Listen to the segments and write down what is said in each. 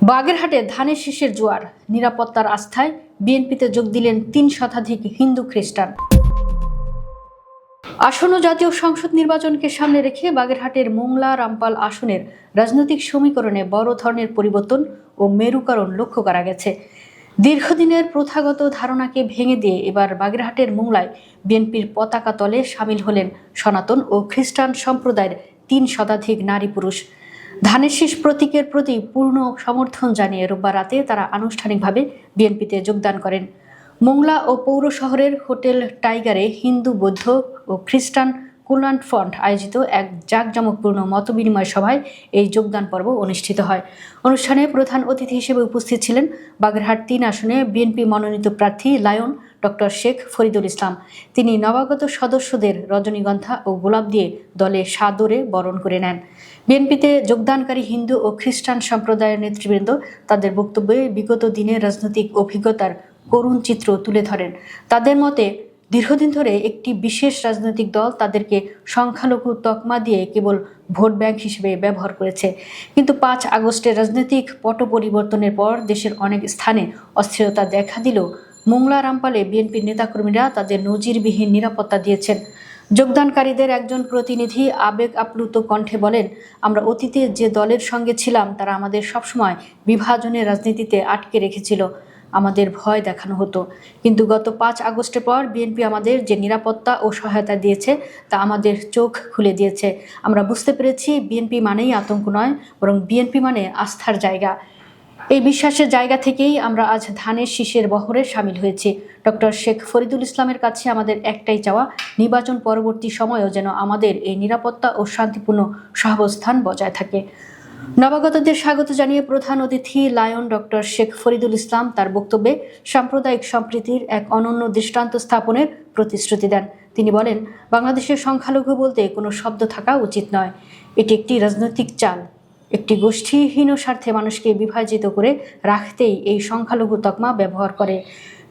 বাগেরহাটে ধানের শীষের জোয়ার, নিরাপত্তার আস্থায় বিএনপিতে যোগ দিলেন ৩ শতাধিক হিন্দু খ্রিস্টান। আসন্ন জাতীয় সংসদ নির্বাচনকে সামনে রেখে বাগেরহাটের মোংলা রামপাল আসনের রাজনৈতিক সমীকরণে বড় ধরনের পরিবর্তন ও মেরুকরণ লক্ষ্য করা গেছে। দীর্ঘদিনের প্রথাগত ধারণাকে ভেঙে দিয়ে এবার বাগেরহাটের মোংলায় বিএনপির পতাকা তলে সামিল হলেন সনাতন ও খ্রিস্টান সম্প্রদায়ের ৩ শতাধিক নারী পুরুষ। ধানের শীষ প্রতীকের প্রতি পূর্ণ সমর্থন জানিয়ে রোববার রাতে তারা আনুষ্ঠানিকভাবে বিএনপিতে যোগদান করেন। মোংলা ও পৌর শহরের হোটেল টাইগারে হিন্দু, বৌদ্ধ ও খ্রিস্টান কল্যাণ ফ্রন্ট আয়োজিত এক জাঁকজমকপূর্ণ মতবিনিময় সভায় এই যোগদান পর্ব অনুষ্ঠিত হয়। অনুষ্ঠানে প্রধান অতিথি হিসেবে উপস্থিত ছিলেন বাগেরহাট ৩ আসনে বিএনপি মনোনীত প্রার্থী লায়ন ডক্টর শেখ ফরিদুল ইসলাম। তিনি নবাগত সদস্যদের রজনীগন্ধা ও গোলাপ দিয়ে দলে সাদরে বরণ করে নেন। বিএনপিতে যোগদানকারী হিন্দু ও খ্রিস্টান সম্প্রদায়ের নেতৃবৃন্দ তাদের বক্তব্যে বিগত দিনের রাজনৈতিক অভিজ্ঞতার করুণ চিত্র তুলে ধরেন। তাদের মতে, দীর্ঘদিন ধরে একটি বিশেষ রাজনৈতিক দল তাদেরকে সংখ্যালঘু তকমা দিয়ে কেবল ভোট ব্যাংক হিসেবে ব্যবহার করেছে। কিন্তু ৫ আগস্টের রাজনৈতিক পট পরিবর্তনের পর দেশের অনেক স্থানে অস্থিরতা দেখা দিলেও মোংলা রামপালে বিএনপির নেতাকর্মীরা তাদের নজিরবিহীন নিরাপত্তা দিয়েছেন। যোগদানকারীদের একজন প্রতিনিধি আবেগ আপ্লুত কণ্ঠে বলেন, আমরা অতীতে যে দলের সঙ্গে ছিলাম তারা আমাদের সবসময় বিভাজনের রাজনীতিতে আটকে রেখেছিল। আমাদের ভয় দেখানো হতো, কিন্তু গত ৫ আগস্টের পর বিএনপি আমাদের যে নিরাপত্তা ও সহায়তা দিয়েছে তা আমাদের চোখ খুলে দিয়েছে। আমরা বুঝতে পেরেছি বিএনপি মানেই আতঙ্ক নয়, বরং বিএনপি মানে আস্থার জায়গা। এই বিশ্বাসের জায়গা থেকেই আমরা আজ ধানের শীষের বহরে সামিল হয়েছি। ডক্টর শেখ ফরিদুল ইসলামের কাছে আমাদের একটাই চাওয়া, নির্বাচন পরবর্তী সময়েও যেন আমাদের এই নিরাপত্তা ও শান্তিপূর্ণ সহাবস্থান বজায় থাকে। নবাগতদের স্বাগত জানিয়ে প্রধান অতিথি লায়ন ডক্টর শেখ ফরিদুল ইসলাম তার বক্তব্যে সাম্প্রদায়িক সম্প্রীতির এক অনন্য দৃষ্টান্ত স্থাপনের প্রতিশ্রুতি দেন। তিনি বলেন, বাংলাদেশের সংখ্যালঘু বলতে কোনো শব্দ থাকা উচিত নয়। এটি একটি রাজনৈতিক চাল। একটি গোষ্ঠীহীন স্বার্থে মানুষকে বিভাজিত করে রাখতেই এই সংখ্যালঘু তকমা ব্যবহার করে।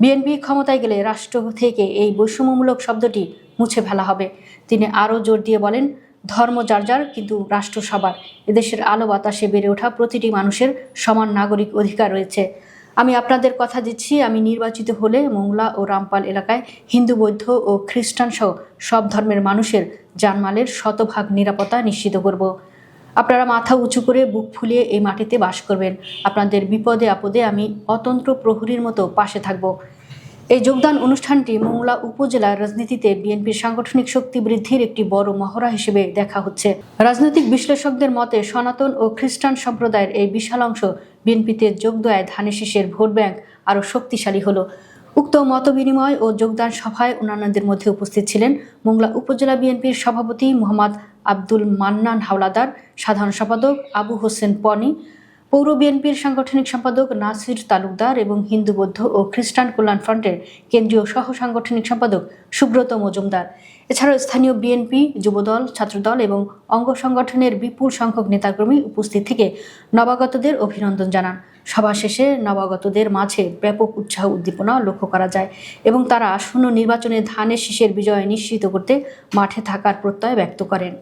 বিএনপি ক্ষমতায় গেলে রাষ্ট্র থেকে এই বৈষম্যমূলক শব্দটি মুছে ফেলা হবে। তিনি আরও জোর দিয়ে বলেন, ধর্ম যার যার, কিন্তু রাষ্ট্র সবার। এদেশের আলো বাতাসে বেড়ে ওঠা প্রতিটি মানুষের সমান নাগরিক অধিকার রয়েছে। আমি আপনাদের কথা দিচ্ছি, আমি নির্বাচিত হলে মোংলা ও রামপাল এলাকায় হিন্দু, বৌদ্ধ ও খ্রিস্টান সহ সব ধর্মের মানুষের জানমালের শতভাগ নিরাপত্তা নিশ্চিত করব। আপনারা মাথা উঁচু করে বুক ফুলিয়ে এই মাটিতে বাস করবেন। আপনাদের বিপদে আপদে আমি অতন্ত্র প্রহরীর মতো পাশে থাকব। এই যোগদান অনুষ্ঠানটি মোংলা উপজেলার রাজনীতিতে বিএনপির সাংগঠনিক শক্তি বৃদ্ধির একটি বড় মহড়া হিসেবে দেখা হচ্ছে। রাজনৈতিক বিশ্লেষকদের মতে, সনাতন ও খ্রিস্টান সম্প্রদায়ের এই বিশাল অংশ বিএনপিতে যোগ দেওয়ায় ধানের শীষের ভোট ব্যাংক আরও শক্তিশালী হলো। উক্ত মতবিনিময় ও যোগদান সভায় অন্যান্যদের মধ্যে উপস্থিত ছিলেন মোংলা উপজেলা বিএনপির সভাপতি মোহাম্মদ আব্দুল মান্নান হাওলাদার, সাধারণ সম্পাদক আবু হোসেন পনি, পৌর বিএনপির সাংগঠনিক সম্পাদক নাসির তালুকদার এবং হিন্দু, বৌদ্ধ ও খ্রিস্টান কল্যাণ ফ্রন্টের কেন্দ্রীয় সহ সাংগঠনিক সম্পাদক সুব্রত মজুমদার। এছাড়াও স্থানীয় বিএনপি, যুবদল, ছাত্রদল এবং অঙ্গ সংগঠনের বিপুল সংখ্যক নেতাকর্মী উপস্থিত থেকে নবাগতদের অভিনন্দন জানান। সভা শেষে নবাগতদের মাঝে ব্যাপক উৎসাহ উদ্দীপনা লক্ষ্য করা যায় এবং তারা আসন্ন নির্বাচনে ধানের শীষের বিজয় নিশ্চিত করতে মাঠে থাকার প্রত্যয় ব্যক্ত করেন।